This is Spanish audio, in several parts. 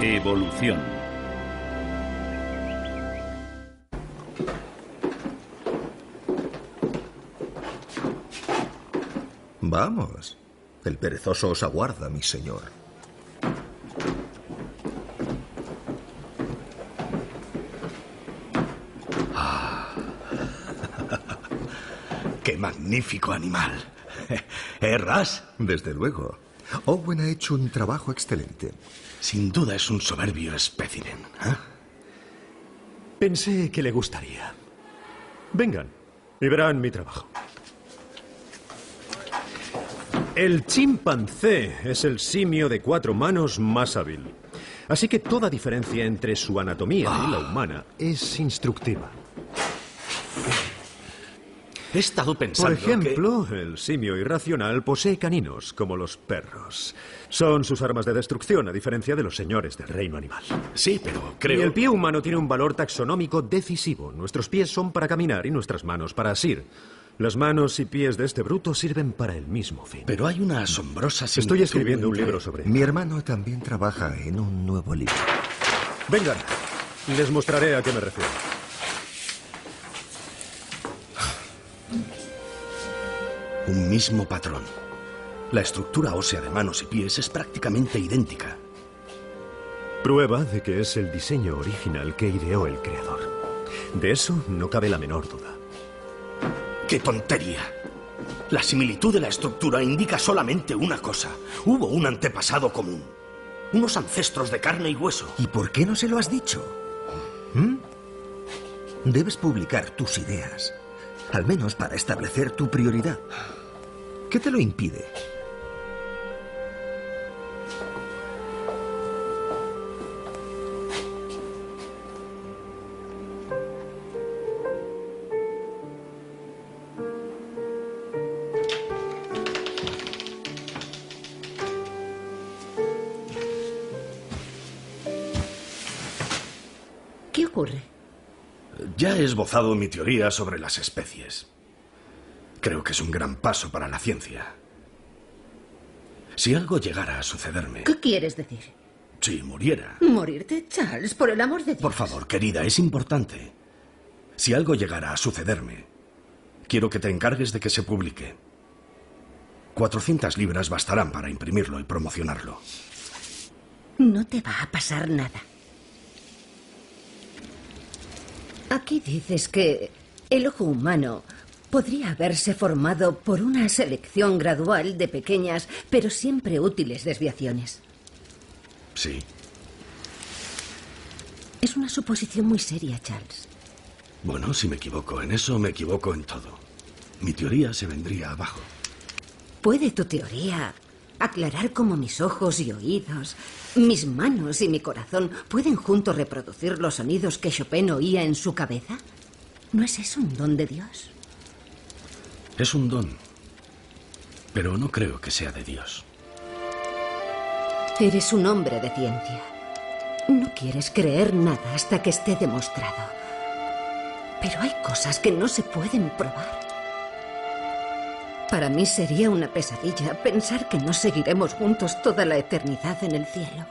Evolución. Vamos. El perezoso os aguarda, mi señor. ¡Qué magnífico animal! ¿Ras? Desde luego. Owen ha hecho un trabajo excelente. Sin duda es un soberbio espécimen. ¿Eh? Pensé que le gustaría. Vengan y verán mi trabajo. El chimpancé es el simio de 4 manos más hábil. Así que toda diferencia entre su anatomía y la humana es instructiva. He estado pensando Por ejemplo, el simio irracional posee caninos, como los perros. Son sus armas de destrucción, a diferencia de los señores del reino animal. Sí, pero creo... Y el pie humano tiene un valor taxonómico decisivo. Nuestros pies son para caminar y nuestras manos para asir. Las manos y pies de este bruto sirven para el mismo fin. Pero hay una asombrosa similitud. Estoy escribiendo un libro sobre... Mi hermano también trabaja en un nuevo libro. Vengan, les mostraré a qué me refiero. Un mismo patrón. La estructura ósea de manos y pies es prácticamente idéntica. Prueba de que es el diseño original que ideó el creador. De eso no cabe la menor duda. ¡Qué tontería! La similitud de la estructura indica solamente una cosa. Hubo un antepasado común. Unos ancestros de carne y hueso. ¿Y por qué no se lo has dicho? Debes publicar tus ideas. Al menos para establecer tu prioridad. ¿Qué te lo impide? ¿Qué ocurre? Ya he esbozado mi teoría sobre las especies. Creo que es un gran paso para la ciencia. Si algo llegara a sucederme... ¿Qué quieres decir? Si muriera... ¿Morirte, Charles? Por el amor de Dios. Por favor, querida, es importante. Si algo llegara a sucederme, quiero que te encargues de que se publique. 400 libras bastarán para imprimirlo y promocionarlo. No te va a pasar nada. Aquí dices que el ojo humano podría haberse formado por una selección gradual de pequeñas, pero siempre útiles desviaciones. Sí. Es una suposición muy seria, Charles. Bueno, si me equivoco en eso, me equivoco en todo. Mi teoría se vendría abajo. ¿Puede tu teoría aclarar cómo mis ojos y oídos, mis manos y mi corazón pueden juntos reproducir los sonidos que Chopin oía en su cabeza? ¿No es eso un don de Dios? Es un don, pero no creo que sea de Dios. Eres un hombre de ciencia. No quieres creer nada hasta que esté demostrado. Pero hay cosas que no se pueden probar. Para mí sería una pesadilla pensar que no seguiremos juntos toda la eternidad en el cielo.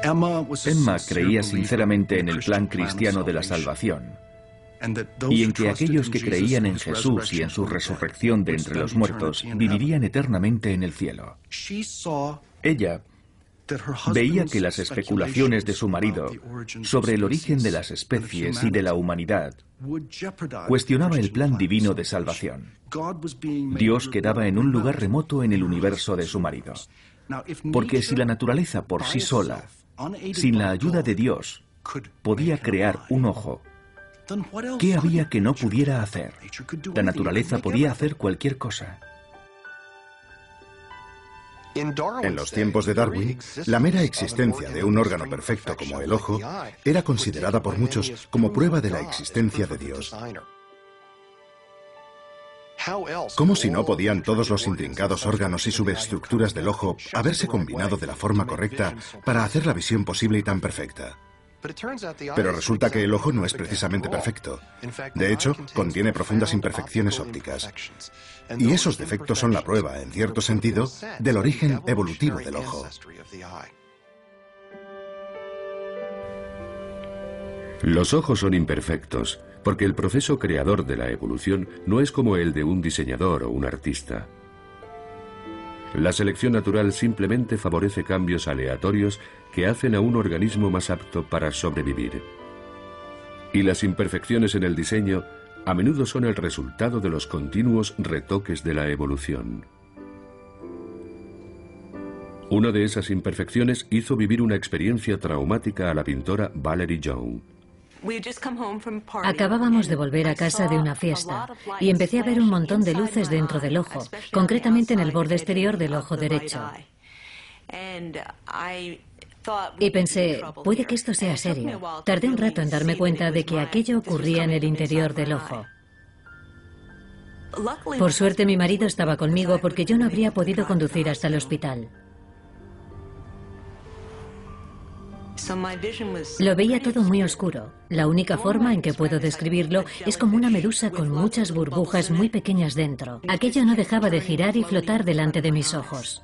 Emma creía sinceramente en el plan cristiano de la salvación y en que aquellos que creían en Jesús y en su resurrección de entre los muertos vivirían eternamente en el cielo. Ella veía que las especulaciones de su marido sobre el origen de las especies y de la humanidad cuestionaba el plan divino de salvación. Dios quedaba en un lugar remoto en el universo de su marido. Porque si la naturaleza por sí sola, sin la ayuda de Dios, podía crear un ojo, ¿qué había que no pudiera hacer? La naturaleza podía hacer cualquier cosa. En los tiempos de Darwin, la mera existencia de un órgano perfecto como el ojo era considerada por muchos como prueba de la existencia de Dios. ¿Cómo si no podían todos los intrincados órganos y subestructuras del ojo haberse combinado de la forma correcta para hacer la visión posible y tan perfecta? Pero resulta que el ojo no es precisamente perfecto. De hecho, contiene profundas imperfecciones ópticas. Y esos defectos son la prueba, en cierto sentido, del origen evolutivo del ojo. Los ojos son imperfectos porque el proceso creador de la evolución no es como el de un diseñador o un artista. La selección natural simplemente favorece cambios aleatorios que hacen a un organismo más apto para sobrevivir. Y las imperfecciones en el diseño a menudo son el resultado de los continuos retoques de la evolución. Una de esas imperfecciones hizo vivir una experiencia traumática a la pintora Valerie Young. Acabábamos de volver a casa de una fiesta y empecé a ver un montón de luces dentro del ojo, concretamente en el borde exterior del ojo derecho. Y pensé, puede que esto sea serio. Tardé un rato en darme cuenta de que aquello ocurría en el interior del ojo. Por suerte mi marido estaba conmigo porque yo no habría podido conducir hasta el hospital. Lo veía todo muy oscuro. La única forma en que puedo describirlo es como una medusa con muchas burbujas muy pequeñas dentro. Aquello no dejaba de girar y flotar delante de mis ojos.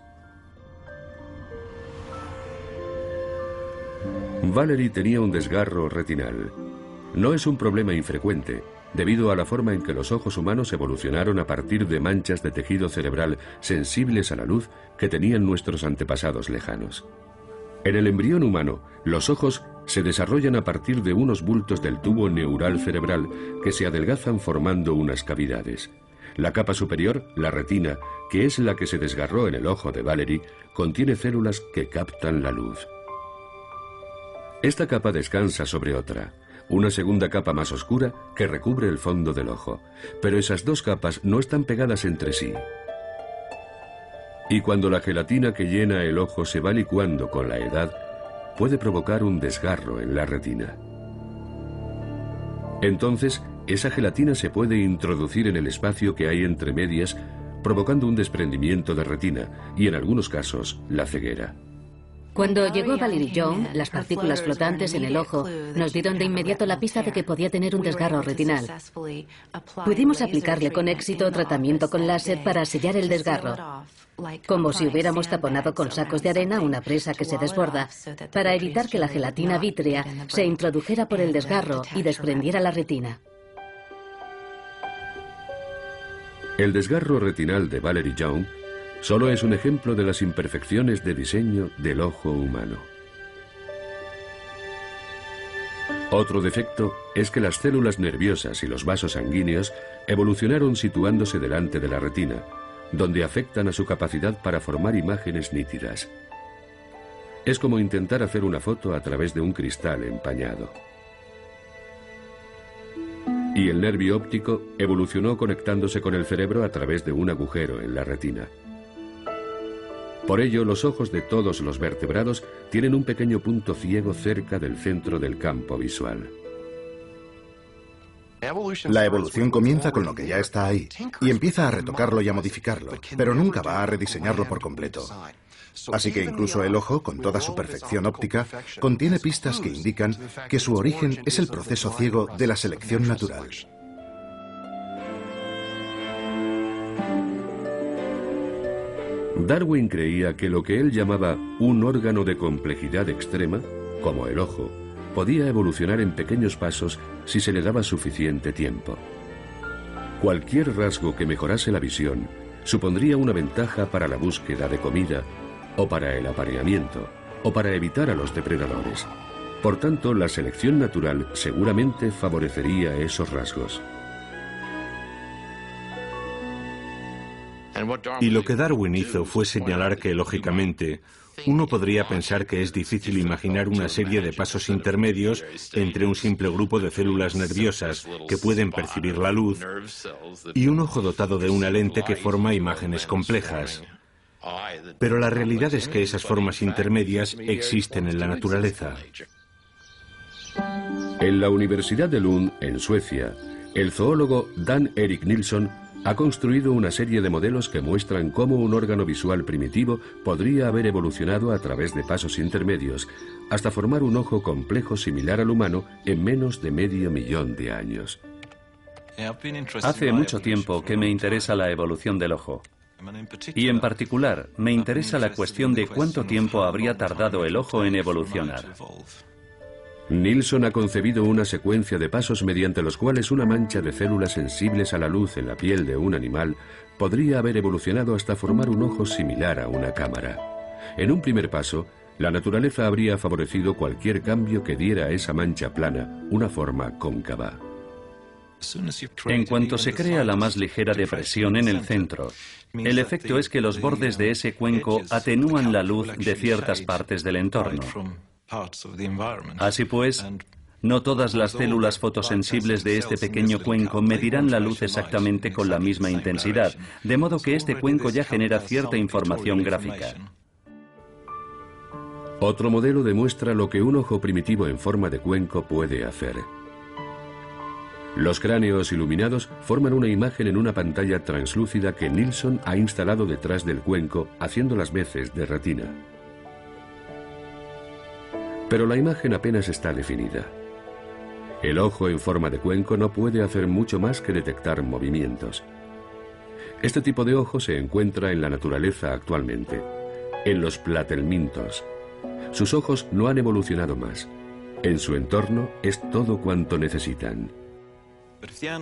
Valerie tenía un desgarro retinal. No es un problema infrecuente, debido a la forma en que los ojos humanos evolucionaron a partir de manchas de tejido cerebral sensibles a la luz que tenían nuestros antepasados lejanos. En el embrión humano, los ojos se desarrollan a partir de unos bultos del tubo neural cerebral que se adelgazan formando unas cavidades. La capa superior, la retina, que es la que se desgarró en el ojo de Valerie, contiene células que captan la luz. Esta capa descansa sobre otra, una segunda capa más oscura que recubre el fondo del ojo, pero esas dos capas no están pegadas entre sí. Y cuando la gelatina que llena el ojo se va licuando con la edad, puede provocar un desgarro en la retina. Entonces, esa gelatina se puede introducir en el espacio que hay entre medias, provocando un desprendimiento de retina y, en algunos casos, la ceguera. Cuando llegó Valerie Young, las partículas flotantes en el ojo nos dieron de inmediato la pista de que podía tener un desgarro retinal. Pudimos aplicarle con éxito tratamiento con láser para sellar el desgarro, como si hubiéramos taponado con sacos de arena una presa que se desborda, para evitar que la gelatina vítrea se introdujera por el desgarro y desprendiera la retina. El desgarro retinal de Valerie Young solo es un ejemplo de las imperfecciones de diseño del ojo humano. Otro defecto es que las células nerviosas y los vasos sanguíneos evolucionaron situándose delante de la retina, donde afectan a su capacidad para formar imágenes nítidas. Es como intentar hacer una foto a través de un cristal empañado. Y el nervio óptico evolucionó conectándose con el cerebro a través de un agujero en la retina. Por ello, los ojos de todos los vertebrados tienen un pequeño punto ciego cerca del centro del campo visual. La evolución comienza con lo que ya está ahí y empieza a retocarlo y a modificarlo, pero nunca va a rediseñarlo por completo. Así que incluso el ojo, con toda su perfección óptica, contiene pistas que indican que su origen es el proceso ciego de la selección natural. Darwin creía que lo que él llamaba un órgano de complejidad extrema, como el ojo, podía evolucionar en pequeños pasos si se le daba suficiente tiempo. Cualquier rasgo que mejorase la visión supondría una ventaja para la búsqueda de comida, o para el apareamiento, o para evitar a los depredadores. Por tanto, la selección natural seguramente favorecería esos rasgos. Y lo que Darwin hizo fue señalar que, lógicamente, uno podría pensar que es difícil imaginar una serie de pasos intermedios entre un simple grupo de células nerviosas que pueden percibir la luz y un ojo dotado de una lente que forma imágenes complejas. Pero la realidad es que esas formas intermedias existen en la naturaleza. En la Universidad de Lund, en Suecia, el zoólogo Dan Erik Nilsson Ha construido una serie de modelos que muestran cómo un órgano visual primitivo podría haber evolucionado a través de pasos intermedios, hasta formar un ojo complejo similar al humano en menos de 500.000 de años. Hace mucho tiempo que me interesa la evolución del ojo. Y en particular, me interesa la cuestión de cuánto tiempo habría tardado el ojo en evolucionar. Nilsson ha concebido una secuencia de pasos mediante los cuales una mancha de células sensibles a la luz en la piel de un animal podría haber evolucionado hasta formar un ojo similar a una cámara. En un primer paso, la naturaleza habría favorecido cualquier cambio que diera a esa mancha plana una forma cóncava. En cuanto se crea la más ligera depresión en el centro, el efecto es que los bordes de ese cuenco atenúan la luz de ciertas partes del entorno. Así pues, no todas las células fotosensibles de este pequeño cuenco medirán la luz exactamente con la misma intensidad, de modo que este cuenco ya genera cierta información gráfica. Otro modelo demuestra lo que un ojo primitivo en forma de cuenco puede hacer. Los cráneos iluminados forman una imagen en una pantalla translúcida que Nilsson ha instalado detrás del cuenco, haciendo las veces de retina. Pero la imagen apenas está definida. El ojo en forma de cuenco no puede hacer mucho más que detectar movimientos. Este tipo de ojo se encuentra en la naturaleza actualmente, en los platelmintos. Sus ojos no han evolucionado más. En su entorno es todo cuanto necesitan.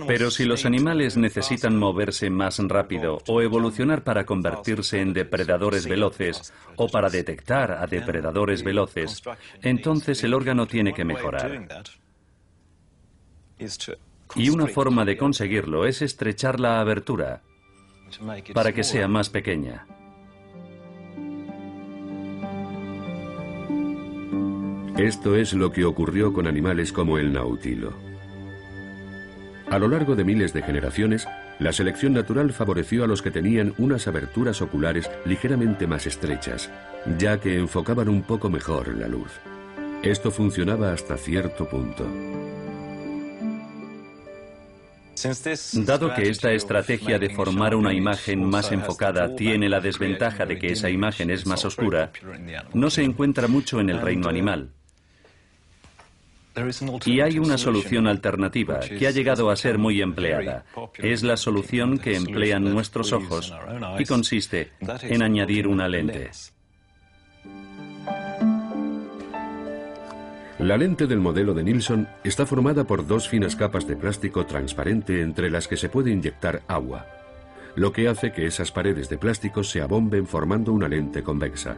Pero si los animales necesitan moverse más rápido o evolucionar para convertirse en depredadores veloces o para detectar a depredadores veloces, entonces el órgano tiene que mejorar. Y una forma de conseguirlo es estrechar la abertura para que sea más pequeña. Esto es lo que ocurrió con animales como el nautilo. A lo largo de miles de generaciones, la selección natural favoreció a los que tenían unas aberturas oculares ligeramente más estrechas, ya que enfocaban un poco mejor la luz. Esto funcionaba hasta cierto punto. Dado que esta estrategia de formar una imagen más enfocada tiene la desventaja de que esa imagen es más oscura, no se encuentra mucho en el reino animal. Y hay una solución alternativa que ha llegado a ser muy empleada. Es la solución que emplean nuestros ojos y consiste en añadir una lente. La lente del modelo de Nilsson está formada por dos finas capas de plástico transparente entre las que se puede inyectar agua, lo que hace que esas paredes de plástico se abomben formando una lente convexa.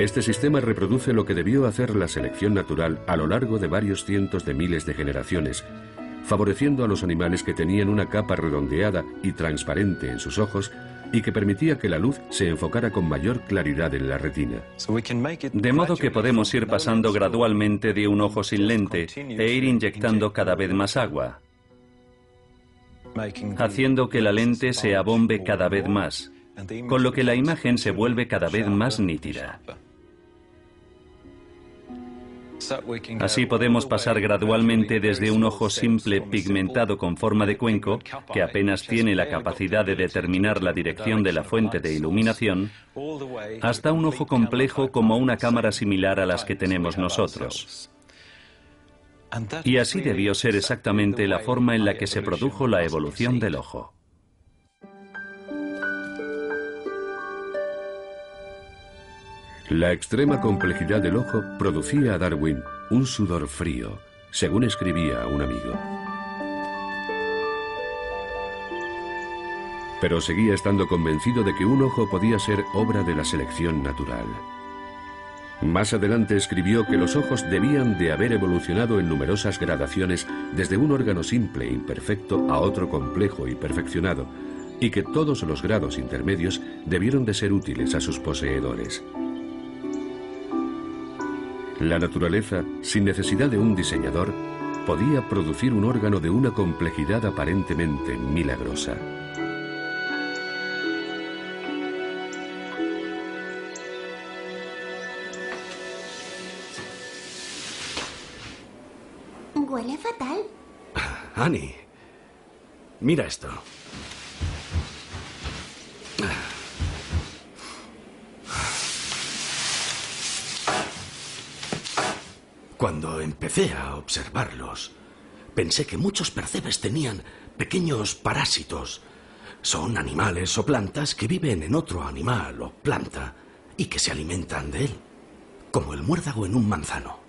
Este sistema reproduce lo que debió hacer la selección natural a lo largo de varios cientos de miles de generaciones, favoreciendo a los animales que tenían una capa redondeada y transparente en sus ojos y que permitía que la luz se enfocara con mayor claridad en la retina. De modo que podemos ir pasando gradualmente de un ojo sin lente e ir inyectando cada vez más agua, haciendo que la lente se abombe cada vez más, con lo que la imagen se vuelve cada vez más nítida. Así podemos pasar gradualmente desde un ojo simple pigmentado con forma de cuenco, que apenas tiene la capacidad de determinar la dirección de la fuente de iluminación, hasta un ojo complejo como una cámara similar a las que tenemos nosotros. Y así debió ser exactamente la forma en la que se produjo la evolución del ojo. La extrema complejidad del ojo producía a Darwin un sudor frío, según escribía a un amigo. Pero seguía estando convencido de que un ojo podía ser obra de la selección natural. Más adelante escribió que los ojos debían de haber evolucionado en numerosas gradaciones desde un órgano simple e imperfecto a otro complejo y perfeccionado, y que todos los grados intermedios debieron de ser útiles a sus poseedores. La naturaleza, sin necesidad de un diseñador, podía producir un órgano de una complejidad aparentemente milagrosa. Huele fatal. Annie, Mira esto. Cuando empecé a observarlos, pensé que muchos percebes tenían pequeños parásitos. Son animales o plantas que viven en otro animal o planta y que se alimentan de él, como el muérdago en un manzano.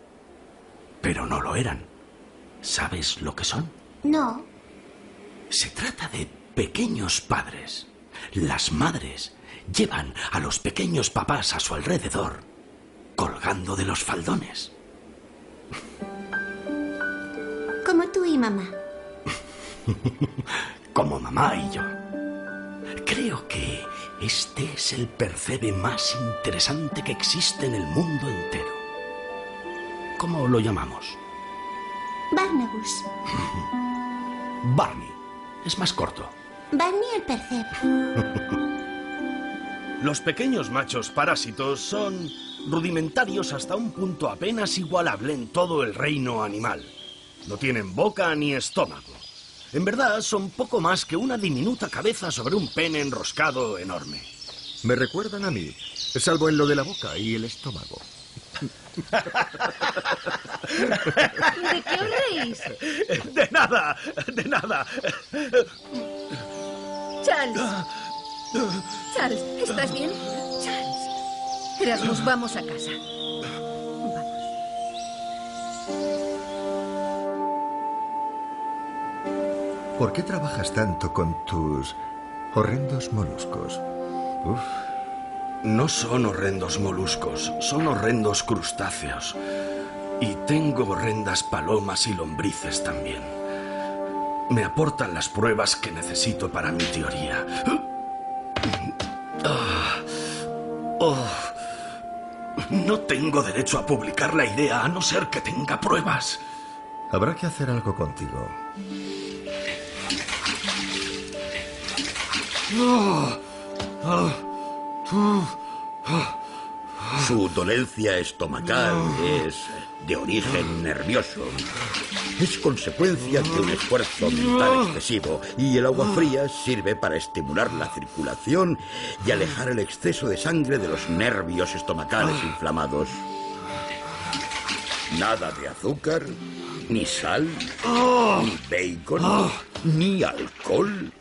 Pero no lo eran. ¿Sabes lo que son? No. Se trata de pequeños padres. Las madres llevan a los pequeños papás a su alrededor, colgando de los faldones. Como tú y mamá. Como mamá y yo. Creo que este es el percebe más interesante que existe en el mundo entero. ¿Cómo lo llamamos? Barnabas. Barney. Es más corto. Barney el percebe. Los pequeños machos parásitos son rudimentarios hasta un punto apenas igualable en todo el reino animal. No tienen boca ni estómago. En verdad, son poco más que una diminuta cabeza sobre un pene enroscado enorme. Me recuerdan a mí, salvo en lo de la boca y el estómago. ¿De qué os reís? De nada, de nada. Charles. Charles, ¿estás bien? Charles. Erasmus, vamos a casa. ¿Por qué trabajas tanto con tus horrendos moluscos? Uf. No son horrendos moluscos, son horrendos crustáceos. Y tengo horrendas palomas y lombrices también. Me aportan las pruebas que necesito para mi teoría. No tengo derecho a publicar la idea a no ser que tenga pruebas. Habrá que hacer algo contigo. Su dolencia estomacal es de origen nervioso. Es consecuencia de un esfuerzo mental excesivo y el agua fría sirve para estimular la circulación y alejar el exceso de sangre de los nervios estomacales inflamados. Nada de azúcar, ni sal, ni bacon, ni alcohol,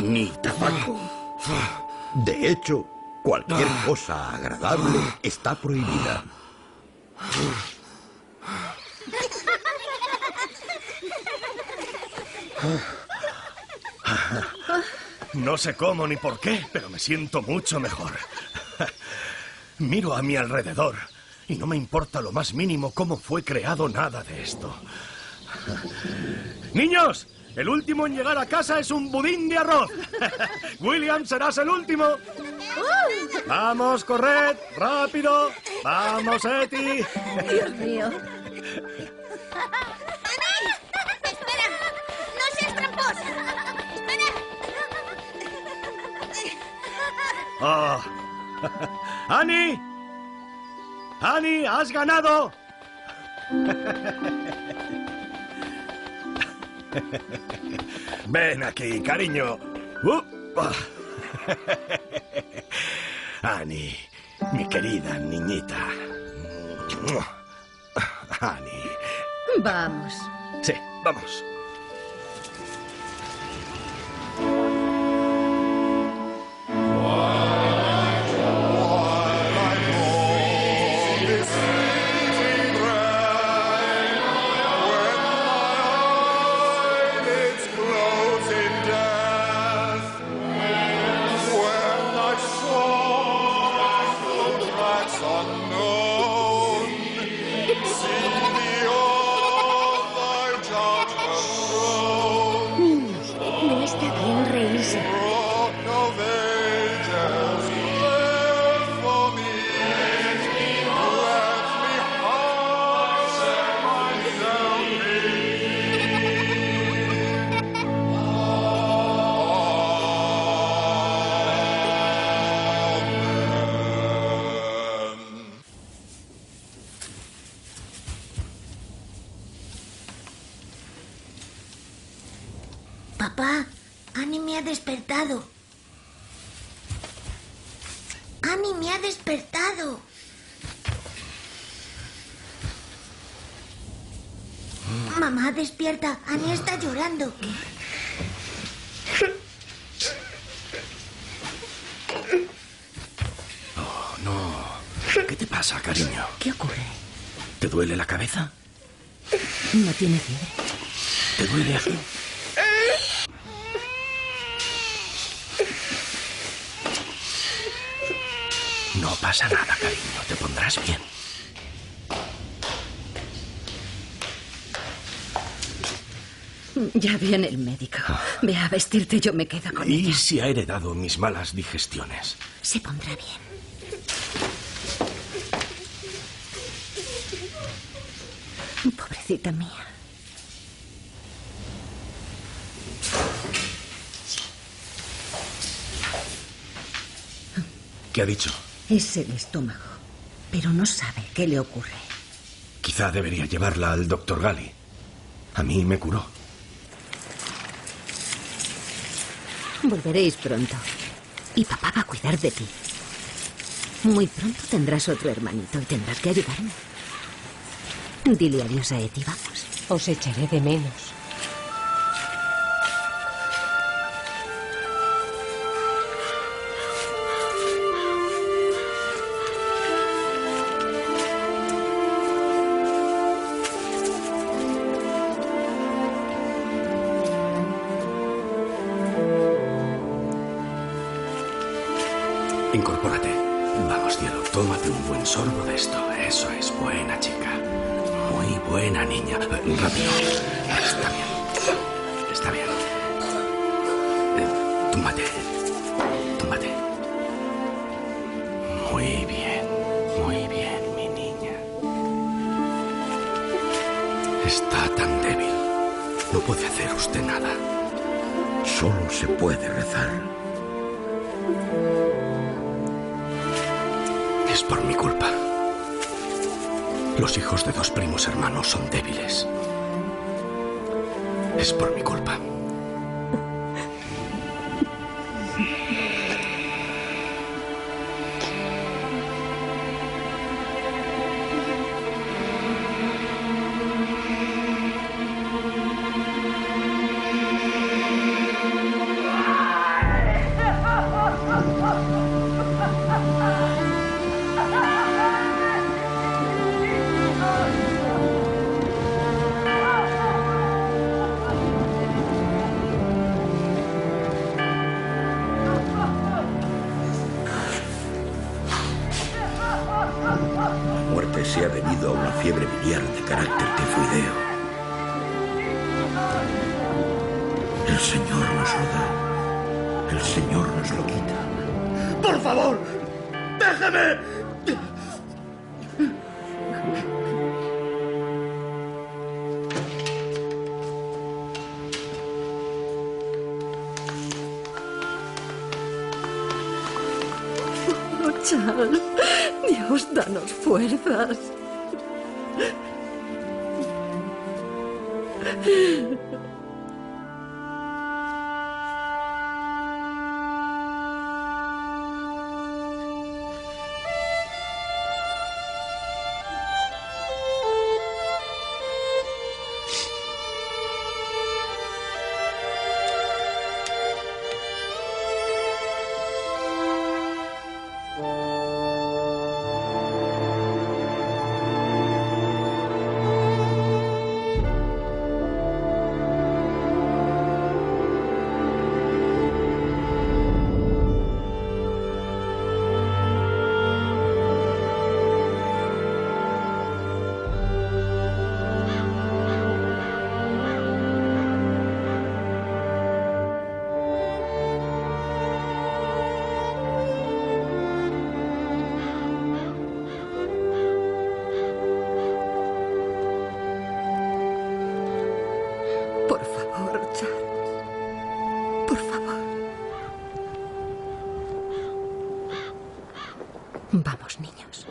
ni tabaco. De hecho, cualquier cosa agradable está prohibida. No sé cómo ni por qué, pero me siento mucho mejor. Miro a mi alrededor y no me importa lo más mínimo cómo fue creado nada de esto. ¡Niños! El último en llegar a casa es un budín de arroz. William, serás el último. Vamos, corred, rápido. Vamos, Eti. Dios mío. ¡Annie! ¡Espera! ¡No seas tramposa! ¡Espera! Oh. ¡Annie! ¡Annie, has ganado! Ven aquí, cariño. Annie, mi querida niñita. Annie. Vamos. Sí, vamos. No está bien reírse. Papá, Annie me ha despertado. Annie me ha despertado. Mamá, despierta. Annie está llorando. Oh, no. ¿Qué te pasa, cariño? ¿Qué ocurre? ¿Te duele la cabeza? No tiene fiebre. ¿Te duele aquí? No pasa nada, cariño. Te pondrás bien. Ya viene el médico. Ve a vestirte, yo me quedo con ella. ¿Y si ha heredado mis malas digestiones? Se pondrá bien. Pobrecita mía. ¿Qué ha dicho? Es el estómago, pero no sabe qué le ocurre. Quizá debería llevarla al doctor Gali. A mí me curó. Volveréis pronto. Y papá va a cuidar de ti. Muy pronto tendrás otro hermanito y tendrás que ayudarme. Dile adiós a Eti, vamos. Os echaré de menos. Incorpórate. Vamos, cielo, tómate un buen sorbo de esto. Eso es, buena chica. Muy buena niña. Rápido. Está bien. Está bien. Túmbate. Túmbate. Muy bien. Muy bien, mi niña. Está tan débil. No puede hacer usted nada. Solo se puede rezar. Es por mi culpa. Los hijos de dos primos hermanos son débiles. Es por mi culpa. Se ha debido a una fiebre biliar de carácter tifoideo. El Señor nos lo da. El Señor nos lo quita. ¡Por favor! ¡Déjeme! Oh, Charles, Dios, danos fuerzas. Por favor, Charles. Por favor. Vamos, niños.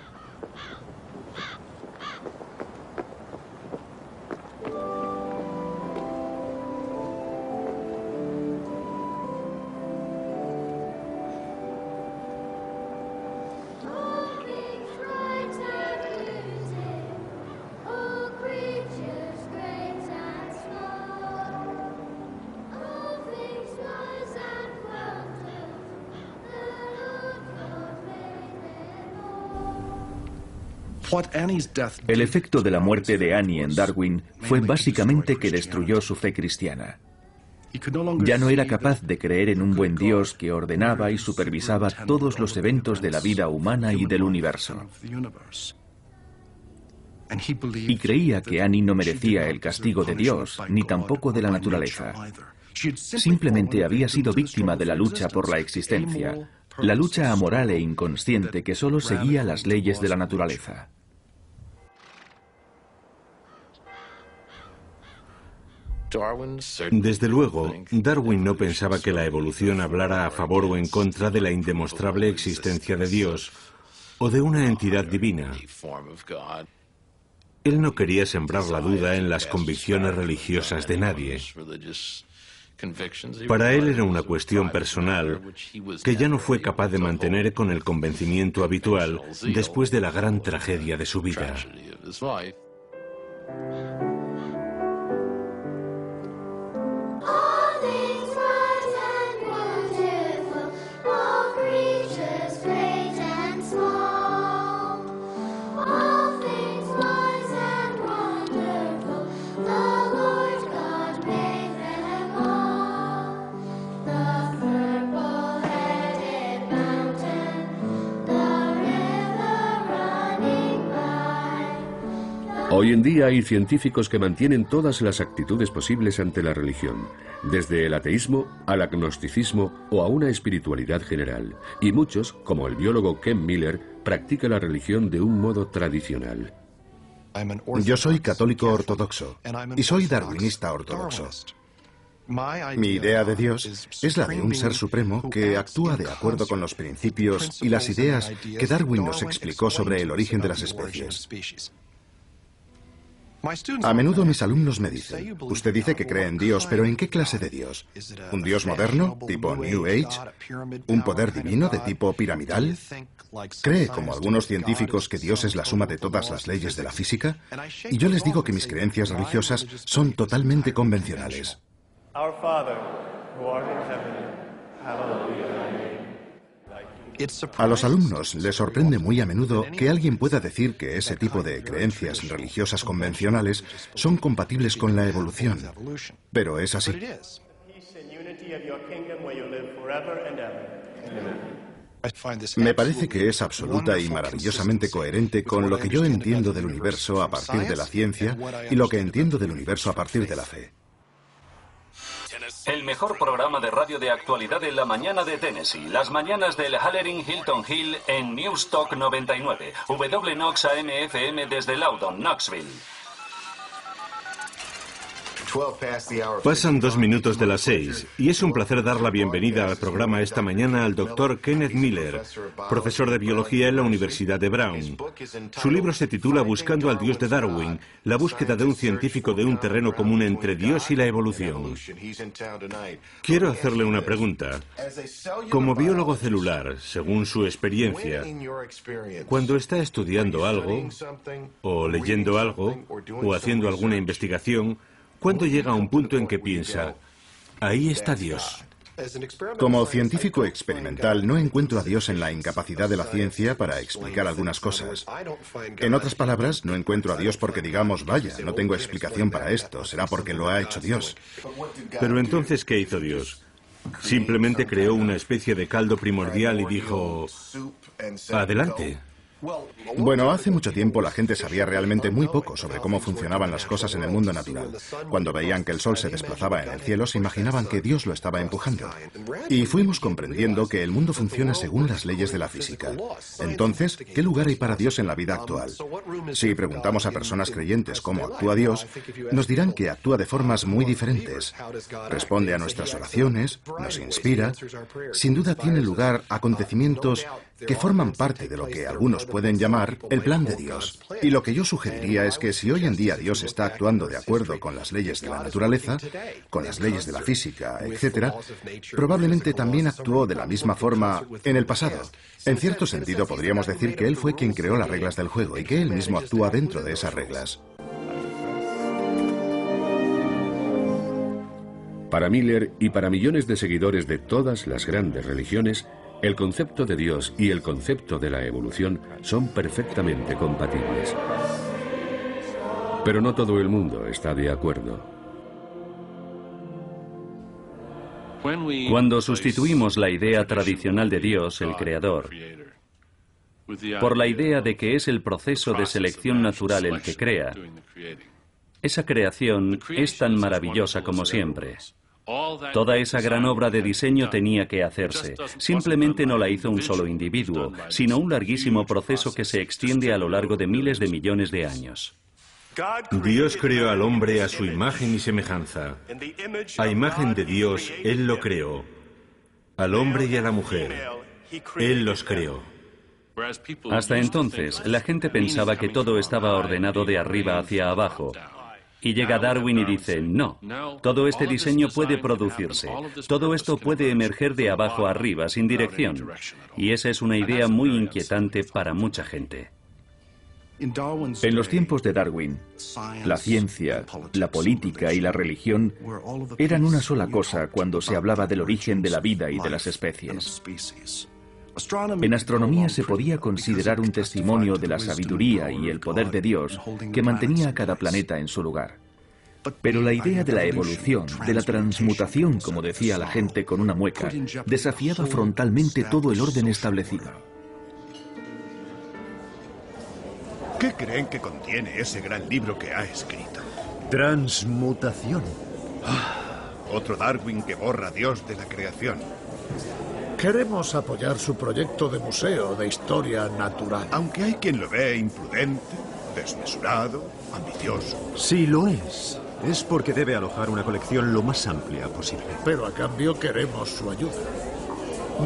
El efecto de la muerte de Annie en Darwin fue básicamente que destruyó su fe cristiana. Ya no era capaz de creer en un buen Dios que ordenaba y supervisaba todos los eventos de la vida humana y del universo. Y creía que Annie no merecía el castigo de Dios, ni tampoco de la naturaleza. Simplemente había sido víctima de la lucha por la existencia, la lucha amoral e inconsciente que solo seguía las leyes de la naturaleza. Desde luego, Darwin no pensaba que la evolución hablara a favor o en contra de la indemostrable existencia de Dios o de una entidad divina. Él no quería sembrar la duda en las convicciones religiosas de nadie. Para él era una cuestión personal que ya no fue capaz de mantener con el convencimiento habitual después de la gran tragedia de su vida. Hoy en día hay científicos que mantienen todas las actitudes posibles ante la religión, desde el ateísmo al agnosticismo o a una espiritualidad general, y muchos, como el biólogo Ken Miller, practican la religión de un modo tradicional. Yo soy católico ortodoxo y soy darwinista ortodoxo. Mi idea de Dios es la de un ser supremo que actúa de acuerdo con los principios y las ideas que Darwin nos explicó sobre el origen de las especies. A menudo mis alumnos me dicen, usted dice que cree en Dios, pero ¿en qué clase de Dios? ¿Un Dios moderno, tipo New Age? ¿Un poder divino de tipo piramidal? ¿Cree, como algunos científicos, que Dios es la suma de todas las leyes de la física? Y yo les digo que mis creencias religiosas son totalmente convencionales. A los alumnos les sorprende muy a menudo que alguien pueda decir que ese tipo de creencias religiosas convencionales son compatibles con la evolución. Pero es así. Me parece que es absoluta y maravillosamente coherente con lo que yo entiendo del universo a partir de la ciencia y lo que entiendo del universo a partir de la fe. El mejor programa de radio de actualidad en la mañana de Tennessee. Las mañanas del Hallering Hilton Hill en News Talk 99. WNOX AM/FM desde Loudon, Knoxville. Pasan 2 minutos de las 6 y es un placer dar la bienvenida al programa esta mañana al Dr. Kenneth Miller, profesor de biología en la Universidad de Brown. Su libro se titula Buscando al Dios de Darwin, la búsqueda de un científico de un terreno común entre Dios y la evolución. Quiero hacerle una pregunta. Como biólogo celular, según su experiencia, cuando está estudiando algo, o leyendo algo, o haciendo alguna investigación, ¿cuándo llega a un punto en que piensa, ahí está Dios? Como científico experimental, no encuentro a Dios en la incapacidad de la ciencia para explicar algunas cosas. En otras palabras, no encuentro a Dios porque digamos, vaya, no tengo explicación para esto, será porque lo ha hecho Dios. Pero entonces, ¿qué hizo Dios? Simplemente creó una especie de caldo primordial y dijo, adelante. Bueno, hace mucho tiempo la gente sabía realmente muy poco sobre cómo funcionaban las cosas en el mundo natural. Cuando veían que el sol se desplazaba en el cielo, se imaginaban que Dios lo estaba empujando. Y fuimos comprendiendo que el mundo funciona según las leyes de la física. Entonces, ¿qué lugar hay para Dios en la vida actual? Si preguntamos a personas creyentes cómo actúa Dios, nos dirán que actúa de formas muy diferentes. Responde a nuestras oraciones, nos inspira. Sin duda tienen lugar acontecimientos que forman parte de lo que algunos pueden llamar el plan de Dios. Y lo que yo sugeriría es que si hoy en día Dios está actuando de acuerdo con las leyes de la naturaleza, con las leyes de la física, etc., probablemente también actuó de la misma forma en el pasado. En cierto sentido, podríamos decir que Él fue quien creó las reglas del juego y que Él mismo actúa dentro de esas reglas. Para Miller y para millones de seguidores de todas las grandes religiones, El concepto de Dios y el concepto de la evolución son perfectamente compatibles. Pero no todo el mundo está de acuerdo. Cuando sustituimos la idea tradicional de Dios, el Creador, por la idea de que es el proceso de selección natural el que crea, esa creación es tan maravillosa como siempre. Toda esa gran obra de diseño tenía que hacerse. Simplemente no la hizo un solo individuo, sino un larguísimo proceso que se extiende a lo largo de miles de millones de años. Dios creó al hombre a su imagen y semejanza. A imagen de Dios, Él lo creó. Al hombre y a la mujer, Él los creó. Hasta entonces, la gente pensaba que todo estaba ordenado de arriba hacia abajo. Y llega Darwin y dice, no, todo este diseño puede producirse, todo esto puede emerger de abajo a arriba, sin dirección. Y esa es una idea muy inquietante para mucha gente. En los tiempos de Darwin, la ciencia, la política y la religión eran una sola cosa cuando se hablaba del origen de la vida y de las especies. En astronomía se podía considerar un testimonio de la sabiduría y el poder de Dios que mantenía a cada planeta en su lugar. Pero la idea de la evolución, de la transmutación, como decía la gente con una mueca, desafiaba frontalmente todo el orden establecido. ¿Qué creen que contiene ese gran libro que ha escrito? Transmutación. Otro Darwin que borra a Dios de la creación. Queremos apoyar su proyecto de museo de historia natural. Aunque hay quien lo ve imprudente, desmesurado, ambicioso. Si lo es porque debe alojar una colección lo más amplia posible. Pero a cambio queremos su ayuda.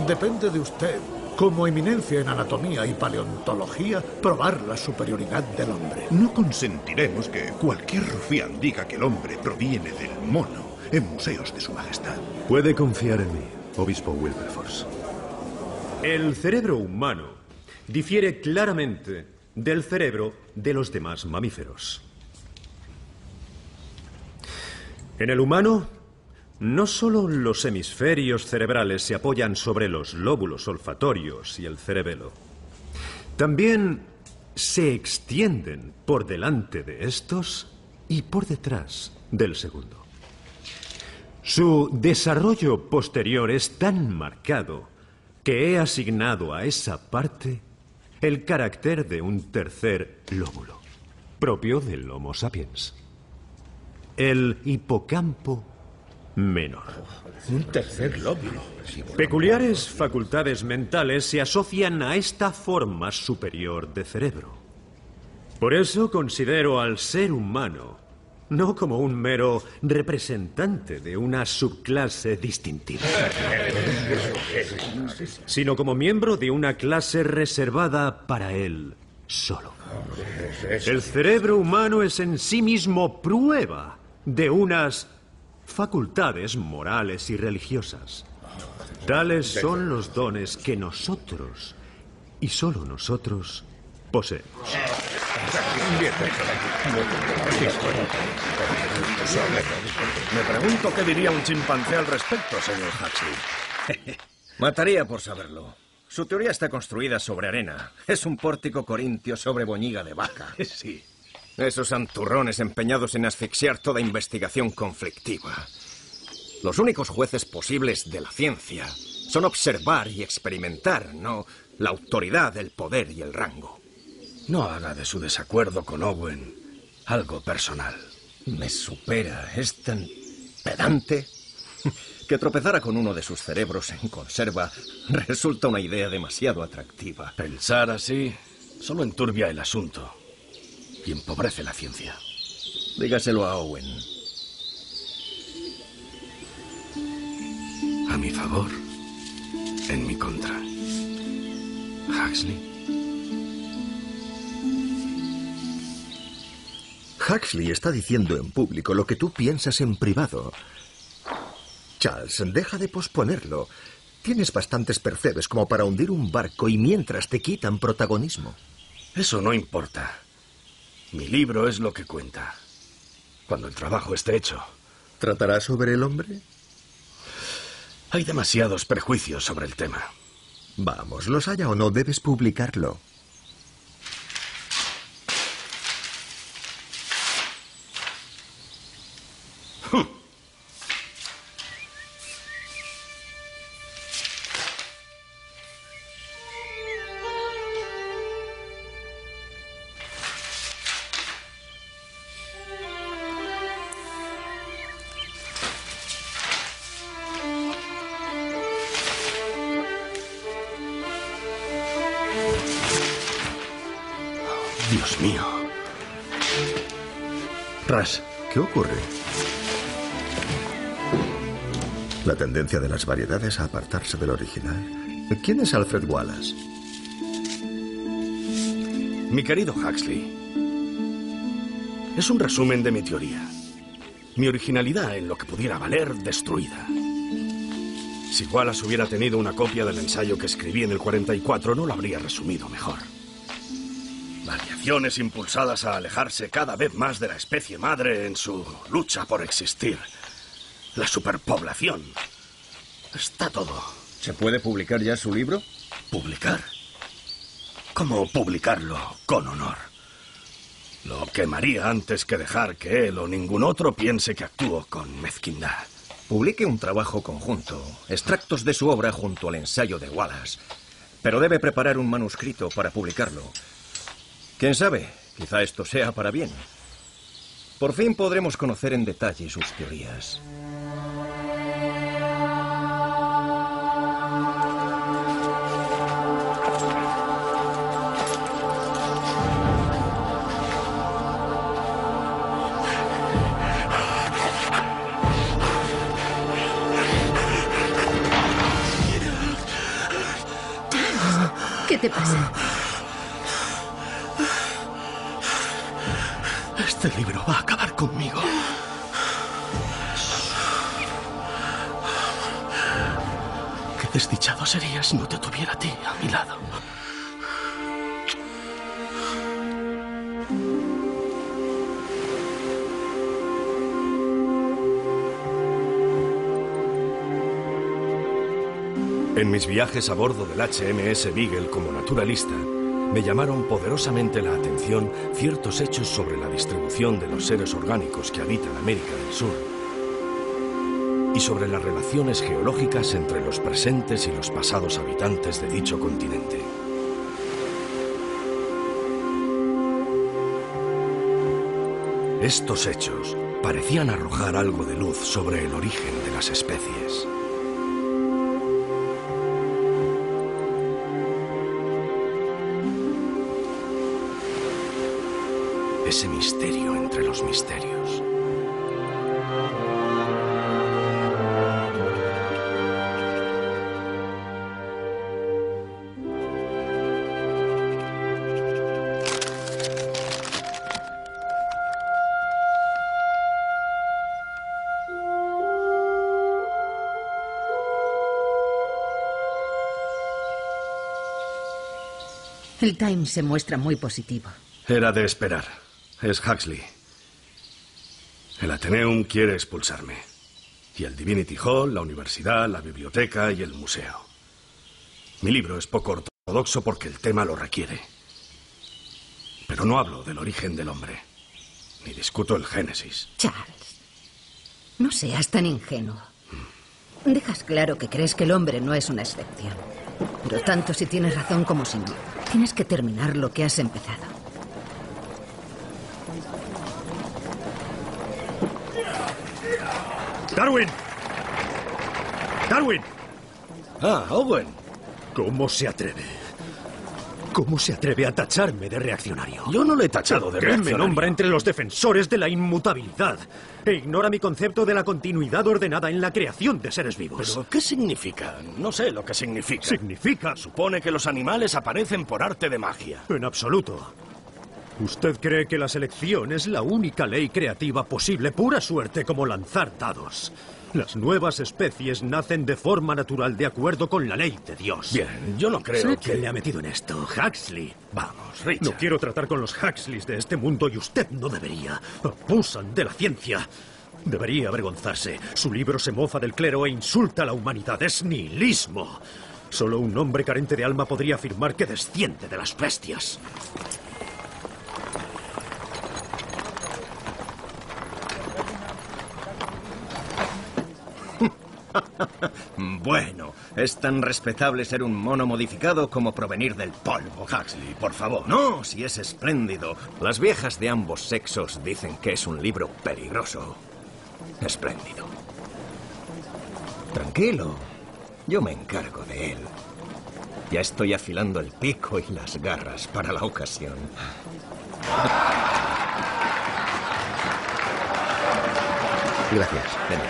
Depende de usted, como eminencia en anatomía y paleontología, probar la superioridad del hombre. No consentiremos que cualquier rufián diga que el hombre proviene del mono en museos de su majestad. Puede confiar en mí, obispo Wilberforce. El cerebro humano difiere claramente del cerebro de los demás mamíferos. En el humano, no solo los hemisferios cerebrales se apoyan sobre los lóbulos olfatorios y el cerebelo, también se extienden por delante de estos y por detrás del segundo. Su desarrollo posterior es tan marcado que he asignado a esa parte el carácter de un tercer lóbulo, propio del Homo sapiens. El hipocampo menor. Un tercer lóbulo. Peculiares facultades mentales se asocian a esta forma superior de cerebro. Por eso considero al ser humano no como un mero representante de una subclase distintiva, sino como miembro de una clase reservada para él solo. El cerebro humano es en sí mismo prueba de unas facultades morales y religiosas. Tales son los dones que nosotros, y solo nosotros, poseemos. Me pregunto qué diría un chimpancé al respecto, señor Huxley. Mataría por saberlo. Su teoría está construida sobre arena. Es un pórtico corintio sobre boñiga de vaca. Sí. Esos santurrones empeñados en asfixiar toda investigación conflictiva. Los únicos jueces posibles de la ciencia son observar y experimentar, no la autoridad, el poder y el rango. No haga de su desacuerdo con Owen algo personal. Me supera. Es tan pedante que tropezara con uno de sus cerebros en conserva resulta una idea demasiado atractiva. Pensar así solo enturbia el asunto y empobrece la ciencia. Dígaselo a Owen. A mi favor, en mi contra. Huxley. Huxley está diciendo en público lo que tú piensas en privado. Charles, deja de posponerlo. Tienes bastantes percebes como para hundir un barco y mientras te quitan protagonismo. Eso no importa. Mi libro es lo que cuenta. Cuando el trabajo esté hecho. ¿Tratará sobre el hombre? Hay demasiados prejuicios sobre el tema. Vamos, los haya o no, debes publicarlo. Dios mío. Ras, ¿qué ocurre? La tendencia de las variedades a apartarse del original. ¿Quién es Alfred Wallace? Mi querido Huxley, es un resumen de mi teoría. Mi originalidad en lo que pudiera valer, destruida. Si Wallace hubiera tenido una copia del ensayo que escribí en el 44, no lo habría resumido mejor. Variaciones impulsadas a alejarse cada vez más de la especie madre en su lucha por existir. La superpoblación. Está todo. ¿Se puede publicar ya su libro? ¿Publicar? ¿Cómo publicarlo con honor? Lo quemaría antes que dejar que él o ningún otro piense que actúo con mezquindad. Publique un trabajo conjunto, extractos de su obra junto al ensayo de Wallace. Pero debe preparar un manuscrito para publicarlo. ¿Quién sabe? Quizá esto sea para bien. Por fin podremos conocer en detalle sus teorías. ¿Qué te pasa? Este libro va a acabar conmigo. Qué desdichado sería si no te tuviera a ti a mi lado. En mis viajes a bordo del HMS Beagle como naturalista, me llamaron poderosamente la atención ciertos hechos sobre la distribución de los seres orgánicos que habitan América del Sur y sobre las relaciones geológicas entre los presentes y los pasados habitantes de dicho continente. Estos hechos parecían arrojar algo de luz sobre el origen de las especies. Ese misterio entre los misterios. El Times se muestra muy positivo. Era de esperar. Es Huxley. El Atheneum quiere expulsarme. Y el Divinity Hall, la universidad, la biblioteca y el museo. Mi libro es poco ortodoxo porque el tema lo requiere. Pero no hablo del origen del hombre. Ni discuto el Génesis. Charles, no seas tan ingenuo. Dejas claro que crees que el hombre no es una excepción. Pero tanto si tienes razón como si no. Tienes que terminar lo que has empezado. ¡Darwin! ¡Darwin! Ah, Owen. ¿Cómo se atreve? ¿Cómo se atreve a tacharme de reaccionario? Yo no le he tachado de ¿Qué reaccionario? me nombra entre los defensores de la inmutabilidad e ignora mi concepto de la continuidad ordenada en la creación de seres vivos? ¿Pero qué significa? No sé lo que significa. ¿Significa? Supone que los animales aparecen por arte de magia. En absoluto. ¿Usted cree que la selección es la única ley creativa posible, pura suerte como lanzar dados? Las nuevas especies nacen de forma natural de acuerdo con la ley de Dios. Bien, yo no creo ¿Sabe que... quién le ha metido en esto? Huxley. Vamos, Richard. No quiero tratar con los Huxleys de este mundo y usted no debería. Abusan de la ciencia. Debería avergonzarse. Su libro se mofa del clero e insulta a la humanidad. Es nihilismo. Solo un hombre carente de alma podría afirmar que desciende de las bestias. Bueno, es tan respetable ser un mono modificado como provenir del polvo. Huxley, por favor. No, si es espléndido. Las viejas de ambos sexos dicen que es un libro peligroso. Espléndido. Tranquilo, yo me encargo de él. Ya estoy afilando el pico y las garras para la ocasión. Gracias. Ven.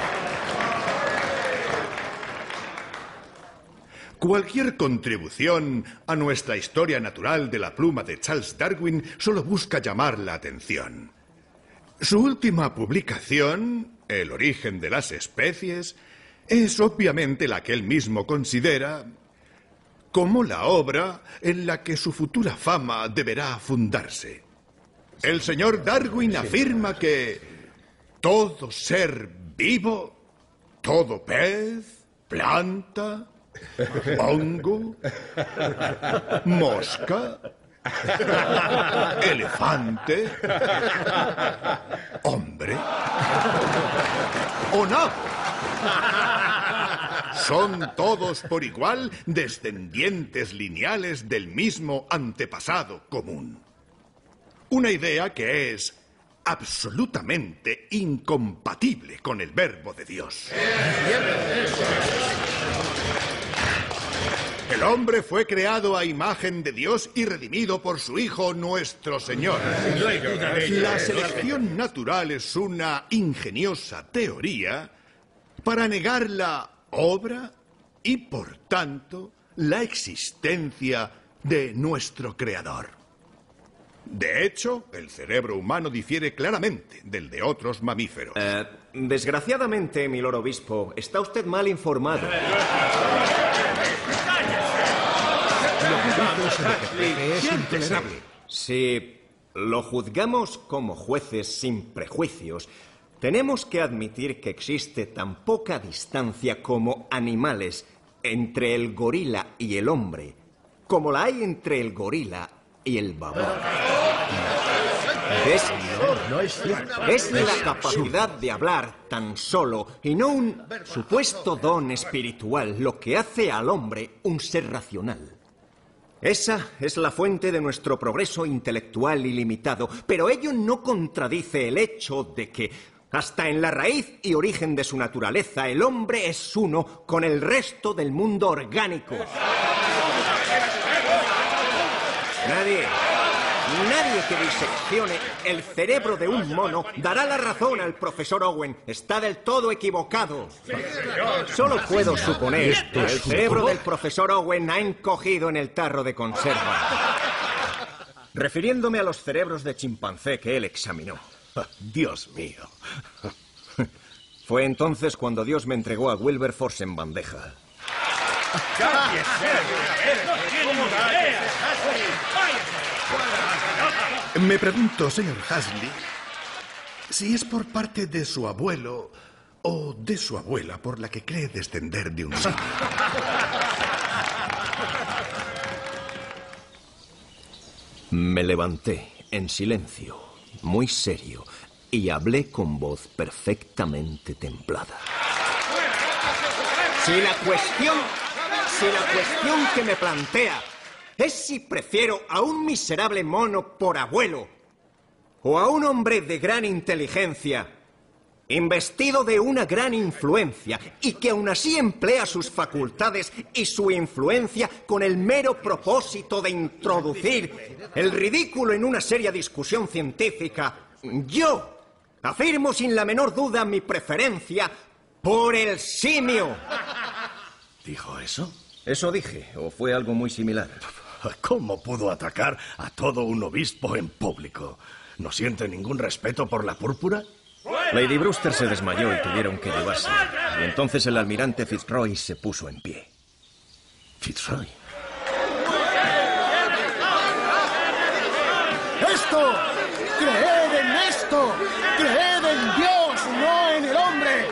Cualquier contribución a nuestra historia natural de la pluma de Charles Darwin solo busca llamar la atención. Su última publicación, El origen de las especies, es obviamente la que él mismo considera como la obra en la que su futura fama deberá fundarse. El señor Darwin afirma que todo ser vivo, todo pez, planta, hongo, mosca, elefante, hombre o nabo, son todos por igual descendientes lineales del mismo antepasado común. Una idea que es absolutamente incompatible con el Verbo de Dios. El hombre fue creado a imagen de Dios y redimido por su Hijo nuestro Señor. La selección natural es una ingeniosa teoría para negar la obra y, por tanto, la existencia de nuestro Creador. De hecho, el cerebro humano difiere claramente del de otros mamíferos. Desgraciadamente, mi lord obispo, está usted mal informado. Es intolerable. Si lo juzgamos como jueces sin prejuicios, tenemos que admitir que existe tan poca distancia como animales entre el gorila y el hombre, como la hay entre el gorila y el babón. Es la capacidad de hablar tan solo y no un supuesto don espiritual lo que hace al hombre un ser racional. Esa es la fuente de nuestro progreso intelectual ilimitado, pero ello no contradice el hecho de que, hasta en la raíz y origen de su naturaleza, el hombre es uno con el resto del mundo orgánico. Nadie que diseccione el cerebro de un mono dará la razón al profesor Owen. Está del todo equivocado. Solo puedo suponer que el cerebro del profesor Owen ha encogido en el tarro de conserva. Refiriéndome a los cerebros de chimpancé que él examinó. Dios mío. Fue entonces cuando Dios me entregó a Wilberforce en bandeja. Me pregunto, señor Huxley, si es por parte de su abuelo o de su abuela por la que cree descender de un simio. Me levanté en silencio, muy serio, y hablé con voz perfectamente templada. Si la cuestión que me plantea es si prefiero a un miserable mono por abuelo o a un hombre de gran inteligencia, investido de una gran influencia y que aún así emplea sus facultades y su influencia con el mero propósito de introducir el ridículo en una seria discusión científica, yo afirmo sin la menor duda mi preferencia por el simio. ¿Dijo eso? Eso dije, o fue algo muy similar. ¿Cómo pudo atacar a todo un obispo en público? ¿No siente ningún respeto por la púrpura? Lady Brewster se desmayó y tuvieron que llevarse. Y entonces el almirante Fitzroy se puso en pie. ¿Fitzroy? ¡Esto! ¡Creed en esto! ¡Creed en Dios, no en el hombre!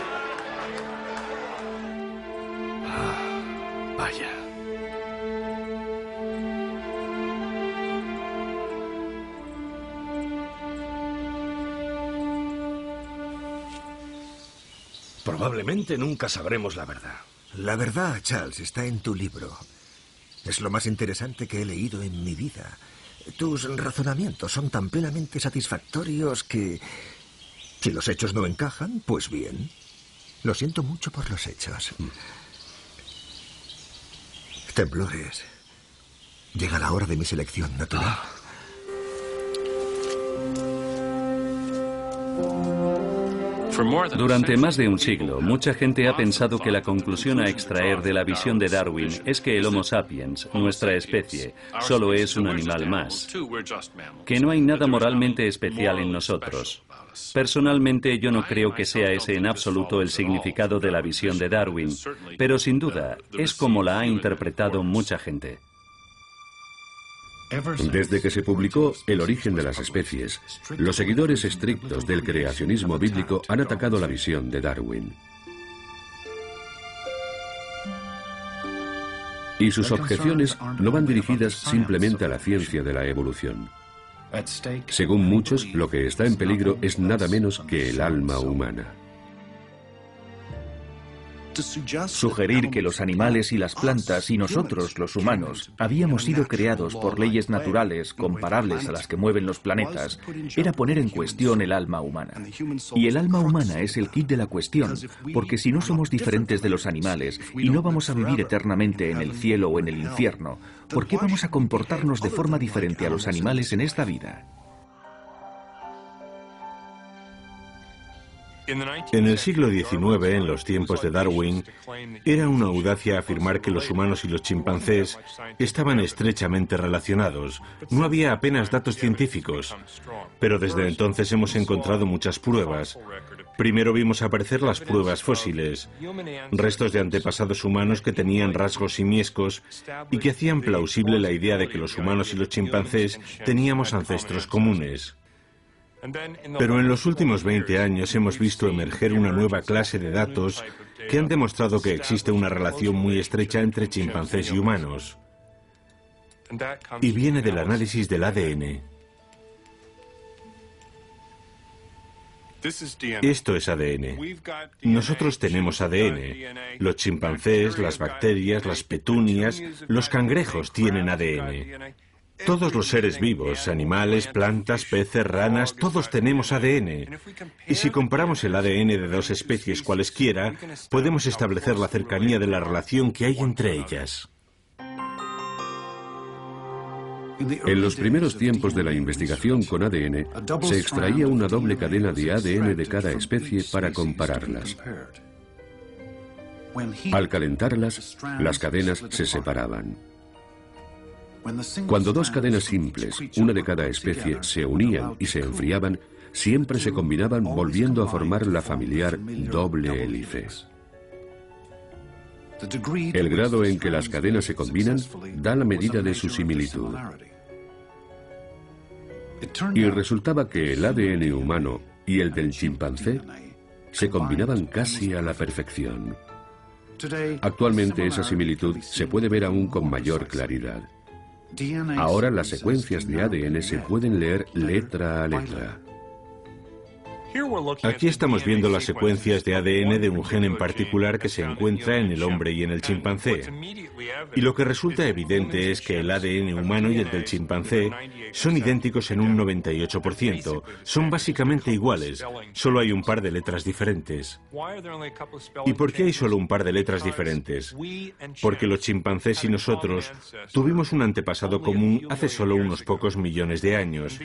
Vaya. Probablemente nunca sabremos la verdad. La verdad, Charles, está en tu libro. Es lo más interesante que he leído en mi vida. Tus razonamientos son tan plenamente satisfactorios que... si los hechos no encajan, pues bien. Lo siento mucho por los hechos. Temblores. Llega la hora de mi selección natural. Durante más de un siglo, mucha gente ha pensado que la conclusión a extraer de la visión de Darwin es que el Homo sapiens, nuestra especie, solo es un animal más, que no hay nada moralmente especial en nosotros. Personalmente, yo no creo que sea ese en absoluto el significado de la visión de Darwin, pero sin duda es como la ha interpretado mucha gente. Desde que se publicó El origen de las especies, los seguidores estrictos del creacionismo bíblico han atacado la visión de Darwin. Y sus objeciones no van dirigidas simplemente a la ciencia de la evolución. Según muchos, lo que está en peligro es nada menos que el alma humana. Sugerir que los animales y las plantas y nosotros, los humanos, habíamos sido creados por leyes naturales comparables a las que mueven los planetas, era poner en cuestión el alma humana. Y el alma humana es el quid de la cuestión, porque si no somos diferentes de los animales y no vamos a vivir eternamente en el cielo o en el infierno, ¿por qué vamos a comportarnos de forma diferente a los animales en esta vida? En el siglo XIX, en los tiempos de Darwin, era una audacia afirmar que los humanos y los chimpancés estaban estrechamente relacionados. No había apenas datos científicos. Pero desde entonces hemos encontrado muchas pruebas. Primero vimos aparecer las pruebas fósiles, restos de antepasados humanos que tenían rasgos simiescos y que hacían plausible la idea de que los humanos y los chimpancés teníamos ancestros comunes. Pero en los últimos 20 años hemos visto emerger una nueva clase de datos que han demostrado que existe una relación muy estrecha entre chimpancés y humanos. Y viene del análisis del ADN. Esto es ADN. Nosotros tenemos ADN. Los chimpancés, las bacterias, las petunias, los cangrejos tienen ADN. Todos los seres vivos, animales, plantas, peces, ranas, todos tenemos ADN. Y si comparamos el ADN de dos especies cualesquiera, podemos establecer la cercanía de la relación que hay entre ellas. En los primeros tiempos de la investigación con ADN, se extraía una doble cadena de ADN de cada especie para compararlas. Al calentarlas, las cadenas se separaban. Cuando dos cadenas simples, una de cada especie, se unían y se enfriaban, siempre se combinaban volviendo a formar la familiar doble hélice. El grado en que las cadenas se combinan da la medida de su similitud. Y resultaba que el ADN humano y el del chimpancé se combinaban casi a la perfección. Actualmente esa similitud se puede ver aún con mayor claridad. Ahora las secuencias de ADN se pueden leer letra a letra. Aquí estamos viendo las secuencias de ADN de un gen en particular que se encuentra en el hombre y en el chimpancé. Y lo que resulta evidente es que el ADN humano y el del chimpancé son idénticos en un 98%. Son básicamente iguales. Solo hay un par de letras diferentes. ¿Y por qué hay solo un par de letras diferentes? Porque los chimpancés y nosotros tuvimos un antepasado común hace solo unos pocos millones de años.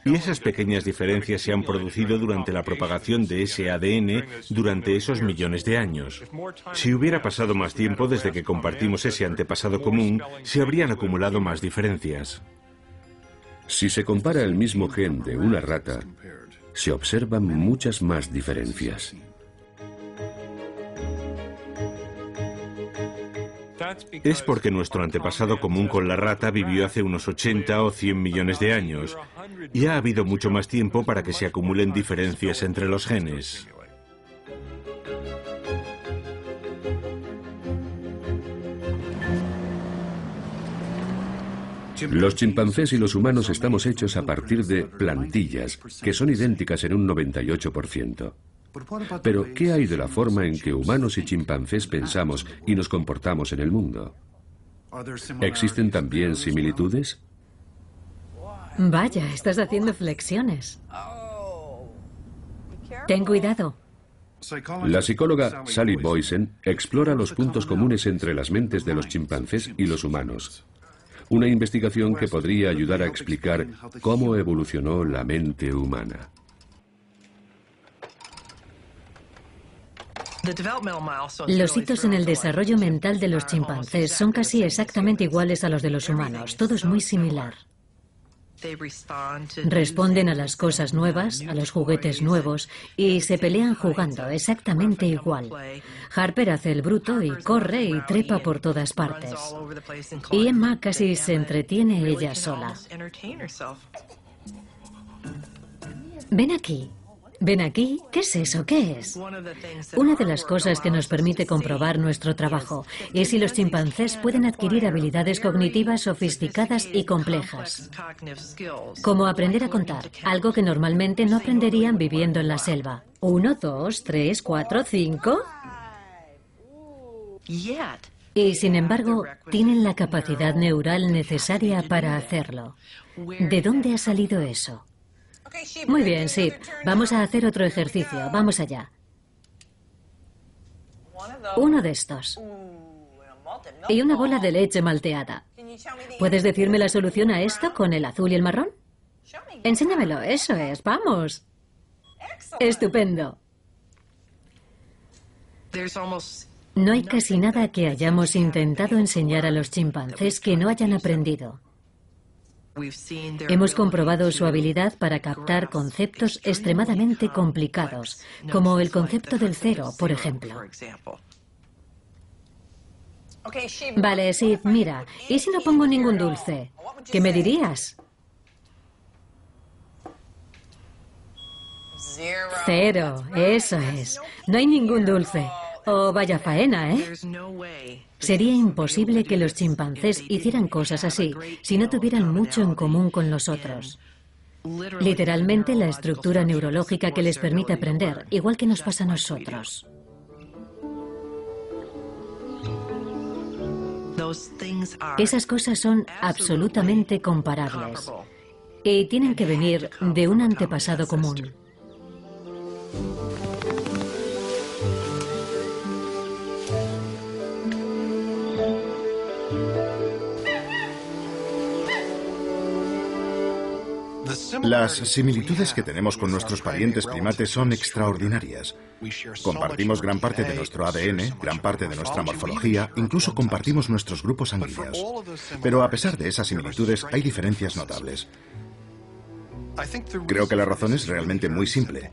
Y esas pequeñas diferencias se han producido durante la propagación de ese ADN durante esos millones de años. Si hubiera pasado más tiempo desde que compartimos ese antepasado común, se habrían acumulado más diferencias. Si se compara el mismo gen de una rata, se observan muchas más diferencias. Es porque nuestro antepasado común con la rata vivió hace unos 80 o 100 millones de años, y ha habido mucho más tiempo para que se acumulen diferencias entre los genes. Los chimpancés y los humanos estamos hechos a partir de plantillas, que son idénticas en un 98%. Pero, ¿qué hay de la forma en que humanos y chimpancés pensamos y nos comportamos en el mundo? ¿Existen también similitudes? Vaya, estás haciendo flexiones. Ten cuidado. La psicóloga Sally Boysen explora los puntos comunes entre las mentes de los chimpancés y los humanos. Una investigación que podría ayudar a explicar cómo evolucionó la mente humana. Los hitos en el desarrollo mental de los chimpancés son casi exactamente iguales a los de los humanos. Todo es muy similar. Responden a las cosas nuevas, a los juguetes nuevos, y se pelean jugando exactamente igual. Harper hace el bruto y corre y trepa por todas partes. Y Emma casi se entretiene ella sola. Ven aquí. Ven aquí. ¿Qué es eso? ¿Qué es? Una de las cosas que nos permite comprobar nuestro trabajo es si los chimpancés pueden adquirir habilidades cognitivas sofisticadas y complejas. Como aprender a contar, algo que normalmente no aprenderían viviendo en la selva. 1, 2, 3, 4, 5... Y sin embargo, tienen la capacidad neural necesaria para hacerlo. ¿De dónde ha salido eso? Muy bien, Sid. Vamos a hacer otro ejercicio. Vamos allá. Uno de estos. Y una bola de leche malteada. ¿Puedes decirme la solución a esto con el azul y el marrón? Enséñamelo. Eso es. Vamos. Estupendo. No hay casi nada que hayamos intentado enseñar a los chimpancés que no hayan aprendido. Hemos comprobado su habilidad para captar conceptos extremadamente complicados, como el concepto del cero, por ejemplo. Vale, Sid, mira, ¿y si no pongo ningún dulce? ¿Qué me dirías? 0, eso es. No hay ningún dulce. Oh, vaya faena, ¿eh? Sería imposible que los chimpancés hicieran cosas así si no tuvieran mucho en común con nosotros. Literalmente la estructura neurológica que les permite aprender, igual que nos pasa a nosotros. Esas cosas son absolutamente comparables y tienen que venir de un antepasado común. Las similitudes que tenemos con nuestros parientes primates son extraordinarias. Compartimos gran parte de nuestro ADN, gran parte de nuestra morfología, incluso compartimos nuestros grupos sanguíneos. Pero a pesar de esas similitudes, hay diferencias notables. Creo que la razón es realmente muy simple.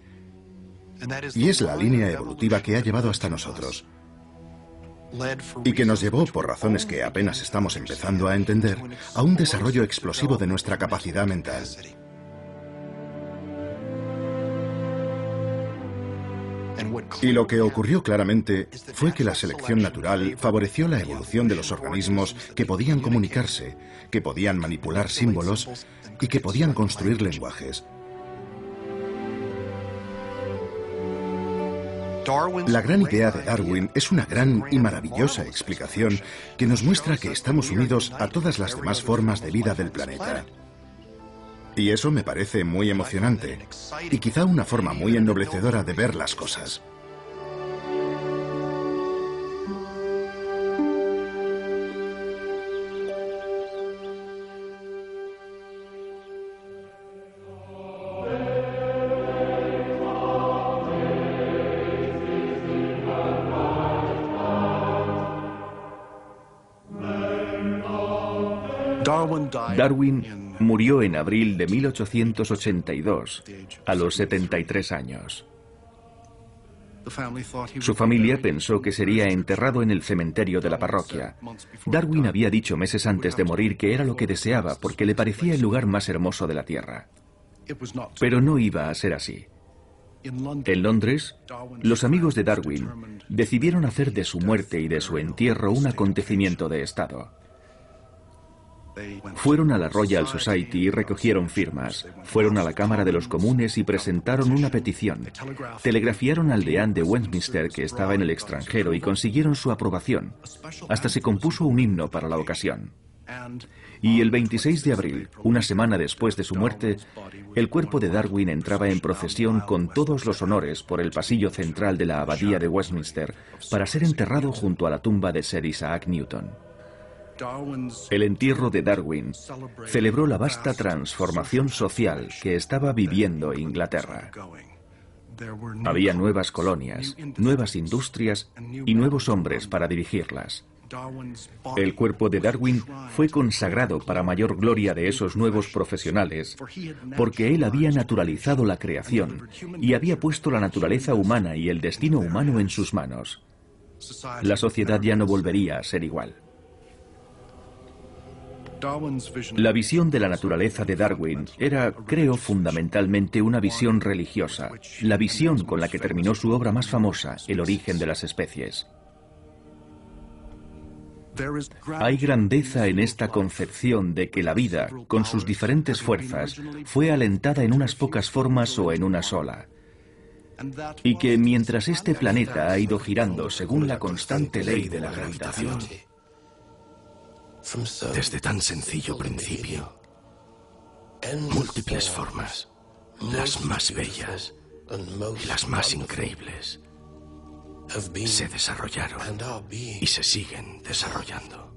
Y es la línea evolutiva que ha llevado hasta nosotros. Y que nos llevó, por razones que apenas estamos empezando a entender, a un desarrollo explosivo de nuestra capacidad mental. Y lo que ocurrió claramente fue que la selección natural favoreció la evolución de los organismos que podían comunicarse, que podían manipular símbolos y que podían construir lenguajes. La gran idea de Darwin es una gran y maravillosa explicación que nos muestra que estamos unidos a todas las demás formas de vida del planeta. Y eso me parece muy emocionante y quizá una forma muy ennoblecedora de ver las cosas. Darwin murió en abril de 1882, a los 73 años. Su familia pensó que sería enterrado en el cementerio de la parroquia. Darwin había dicho meses antes de morir que era lo que deseaba porque le parecía el lugar más hermoso de la Tierra. Pero no iba a ser así. En Londres, los amigos de Darwin decidieron hacer de su muerte y de su entierro un acontecimiento de Estado. Fueron a la Royal Society y recogieron firmas. Fueron a la Cámara de los Comunes y presentaron una petición. Telegrafiaron al deán de Westminster, que estaba en el extranjero, y consiguieron su aprobación. Hasta se compuso un himno para la ocasión. Y el 26 de abril, una semana después de su muerte, el cuerpo de Darwin entraba en procesión con todos los honores por el pasillo central de la abadía de Westminster para ser enterrado junto a la tumba de Sir Isaac Newton. El entierro de Darwin celebró la vasta transformación social que estaba viviendo Inglaterra. Había nuevas colonias, nuevas industrias y nuevos hombres para dirigirlas. El cuerpo de Darwin fue consagrado para mayor gloria de esos nuevos profesionales, porque él había naturalizado la creación y había puesto la naturaleza humana y el destino humano en sus manos. La sociedad ya no volvería a ser igual. La visión de la naturaleza de Darwin era, creo, fundamentalmente una visión religiosa, la visión con la que terminó su obra más famosa, El origen de las especies. Hay grandeza en esta concepción de que la vida, con sus diferentes fuerzas, fue alentada en unas pocas formas o en una sola. Y que mientras este planeta ha ido girando según la constante ley de la gravitación, desde tan sencillo principio, múltiples formas, las más bellas y las más increíbles, se desarrollaron y se siguen desarrollando.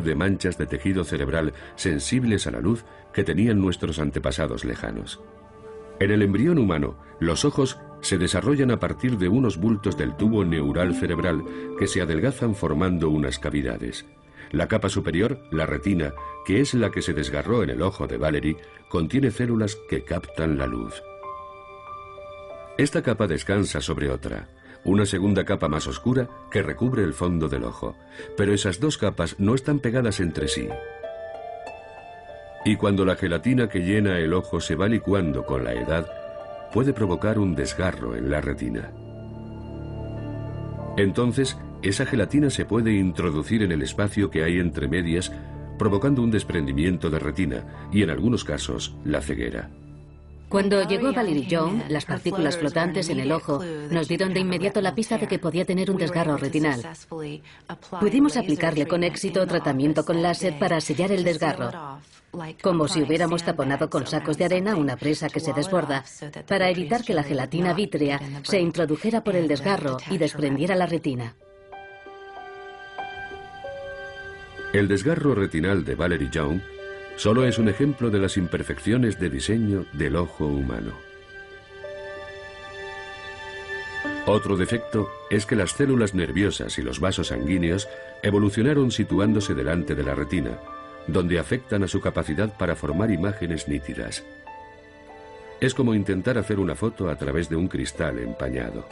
De manchas de tejido cerebral sensibles a la luz que tenían nuestros antepasados lejanos. En el embrión humano, los ojos se desarrollan a partir de unos bultos del tubo neural cerebral que se adelgazan formando unas cavidades. La capa superior, la retina, que es la que se desgarró en el ojo de Valerie, contiene células que captan la luz. Esta capa descansa sobre otra, una segunda capa más oscura que recubre el fondo del ojo, pero esas dos capas no están pegadas entre sí. Y cuando la gelatina que llena el ojo se va licuando con la edad, puede provocar un desgarro en la retina. Entonces, esa gelatina se puede introducir en el espacio que hay entre medias, provocando un desprendimiento de retina y, en algunos casos, la ceguera. Cuando llegó Valerie Young, las partículas flotantes en el ojo nos dieron de inmediato la pista de que podía tener un desgarro retinal. Pudimos aplicarle con éxito tratamiento con láser para sellar el desgarro, como si hubiéramos taponado con sacos de arena una presa que se desborda, para evitar que la gelatina vítrea se introdujera por el desgarro y desprendiera la retina. El desgarro retinal de Valerie Young solo es un ejemplo de las imperfecciones de diseño del ojo humano. Otro defecto es que las células nerviosas y los vasos sanguíneos evolucionaron situándose delante de la retina, donde afectan a su capacidad para formar imágenes nítidas. Es como intentar hacer una foto a través de un cristal empañado.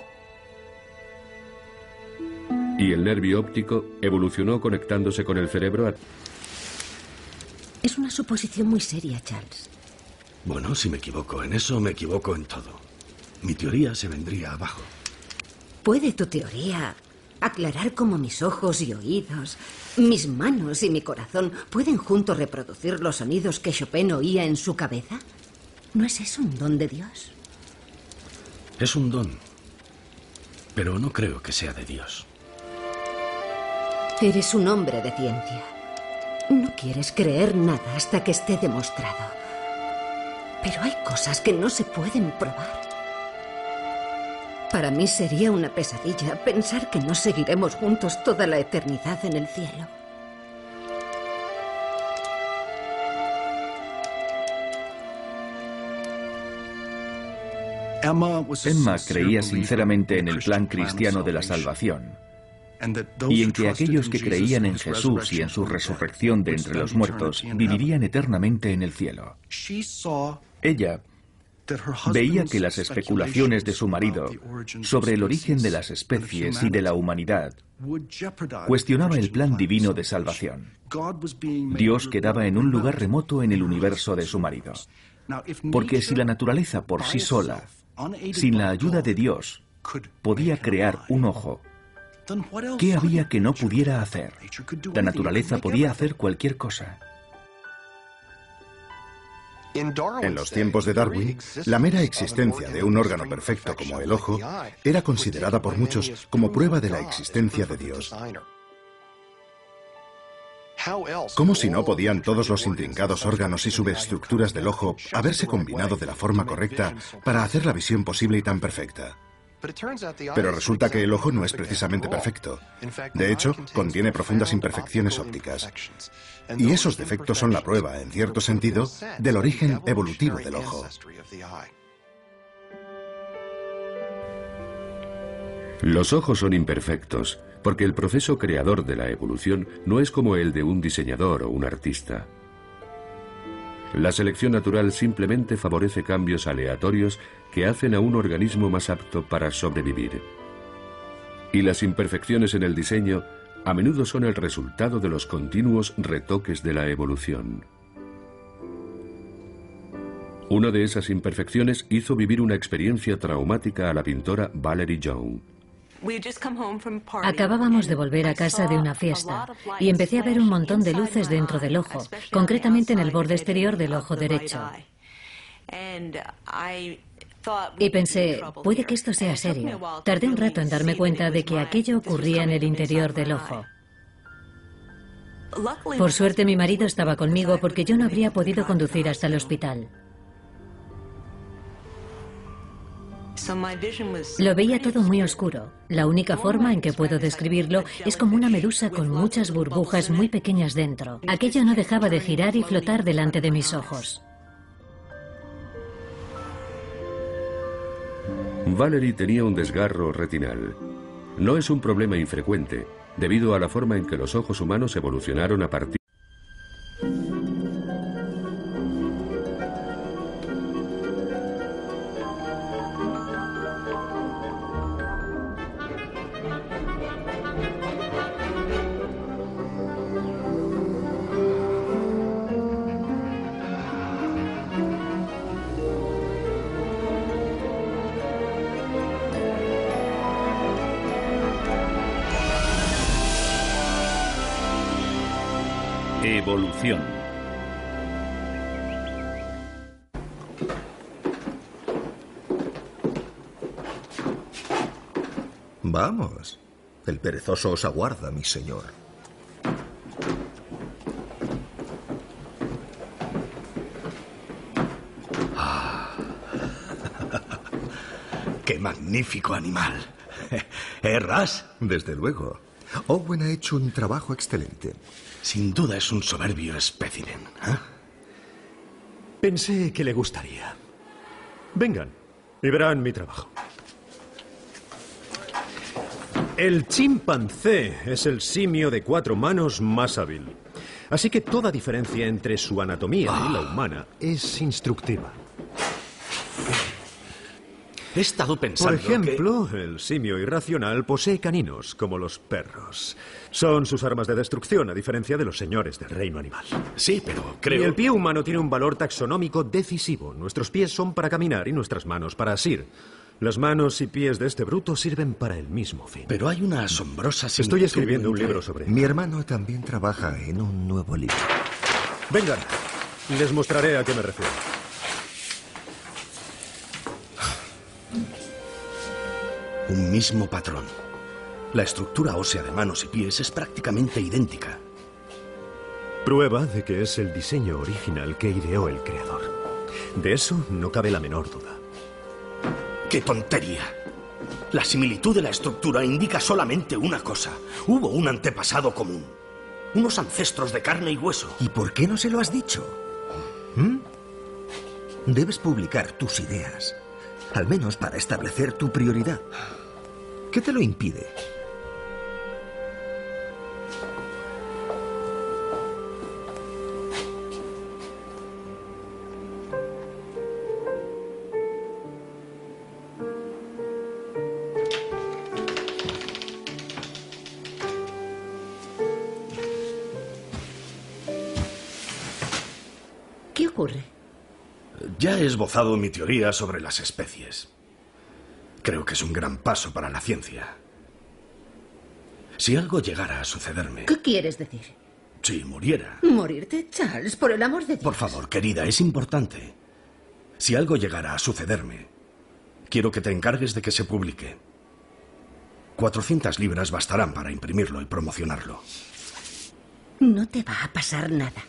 Y el nervio óptico evolucionó conectándose con el cerebro. Es una suposición muy seria, Charles. Bueno, si me equivoco en eso, me equivoco en todo. Mi teoría se vendría abajo. ¿Puede tu teoría aclarar cómo mis ojos y oídos, mis manos y mi corazón pueden juntos reproducir los sonidos que Chopin oía en su cabeza? ¿No es eso un don de Dios? Es un don, pero no creo que sea de Dios. Eres un hombre de ciencia. No quieres creer nada hasta que esté demostrado. Pero hay cosas que no se pueden probar. Para mí sería una pesadilla pensar que no seguiremos juntos toda la eternidad en el cielo. Emma creía sinceramente en el plan cristiano de la salvación y en que aquellos que creían en Jesús y en su resurrección de entre los muertos vivirían eternamente en el cielo. Ella veía que las especulaciones de su marido sobre el origen de las especies y de la humanidad cuestionaba el plan divino de salvación. Dios quedaba en un lugar remoto en el universo de su marido. Porque si la naturaleza por sí sola, sin la ayuda de Dios, podía crear un ojo, ¿qué había que no pudiera hacer? La naturaleza podía hacer cualquier cosa. En los tiempos de Darwin, la mera existencia de un órgano perfecto como el ojo era considerada por muchos como prueba de la existencia de Dios. ¿Cómo si no podían todos los intrincados órganos y subestructuras del ojo haberse combinado de la forma correcta para hacer la visión posible y tan perfecta? Pero resulta que el ojo no es precisamente perfecto. De hecho, contiene profundas imperfecciones ópticas. Y esos defectos son la prueba, en cierto sentido, del origen evolutivo del ojo. Los ojos son imperfectos porque el proceso creador de la evolución no es como el de un diseñador o un artista. La selección natural simplemente favorece cambios aleatorios que hacen a un organismo más apto para sobrevivir. Y las imperfecciones en el diseño a menudo son el resultado de los continuos retoques de la evolución. Una de esas imperfecciones hizo vivir una experiencia traumática a la pintora Valerie Young. Acabábamos de volver a casa de una fiesta y empecé a ver un montón de luces dentro del ojo, concretamente en el borde exterior del ojo derecho. Y pensé, puede que esto sea serio. Tardé un rato en darme cuenta de que aquello ocurría en el interior del ojo. Por suerte mi marido estaba conmigo porque yo no habría podido conducir hasta el hospital. Lo veía todo muy oscuro. La única forma en que puedo describirlo es como una medusa con muchas burbujas muy pequeñas dentro. Aquello no dejaba de girar y flotar delante de mis ojos. Valerie tenía un desgarro retinal. No es un problema infrecuente, debido a la forma en que los ojos humanos evolucionaron a partir Evolución. Vamos. El perezoso os aguarda, mi señor. ¡Qué magnífico animal! ¿Ras? Desde luego. Owen ha hecho un trabajo excelente. Sin duda es un soberbio espécimen. Pensé que le gustaría. Vengan y verán mi trabajo. El chimpancé es el simio de 4 manos más hábil. Así que toda diferencia entre su anatomía y la humana es instructiva. He estado pensando Por ejemplo, el simio irracional posee caninos, como los perros. Son sus armas de destrucción, a diferencia de los señores del reino animal. Sí, pero creo... Y el pie humano tiene un valor taxonómico decisivo. Nuestros pies son para caminar y nuestras manos para asir. Las manos y pies de este bruto sirven para el mismo fin. Pero hay una asombrosa similitud. Estoy escribiendo un libro sobre... Mi hermano también trabaja en un nuevo libro. Vengan, les mostraré a qué me refiero. Un mismo patrón. La estructura ósea de manos y pies es prácticamente idéntica. Prueba de que es el diseño original que ideó el creador. De eso no cabe la menor duda. ¡Qué tontería! La similitud de la estructura indica solamente una cosa. Hubo un antepasado común. Unos ancestros de carne y hueso. ¿Y por qué no se lo has dicho? Debes publicar tus ideas. Al menos para establecer tu prioridad. ¿Qué te lo impide? ¿Qué ocurre? Ya he esbozado mi teoría sobre las especies. Creo que es un gran paso para la ciencia. Si algo llegara a sucederme... ¿Qué quieres decir? Si muriera... ¿Morirte, Charles? Por el amor de Dios. Por favor, querida, es importante. Si algo llegara a sucederme, quiero que te encargues de que se publique. 400 libras bastarán para imprimirlo y promocionarlo. No te va a pasar nada.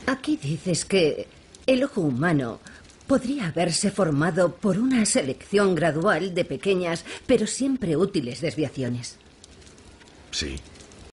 Aquí dices que el ojo humano podría haberse formado por una selección gradual de pequeñas, pero siempre útiles desviaciones. Sí.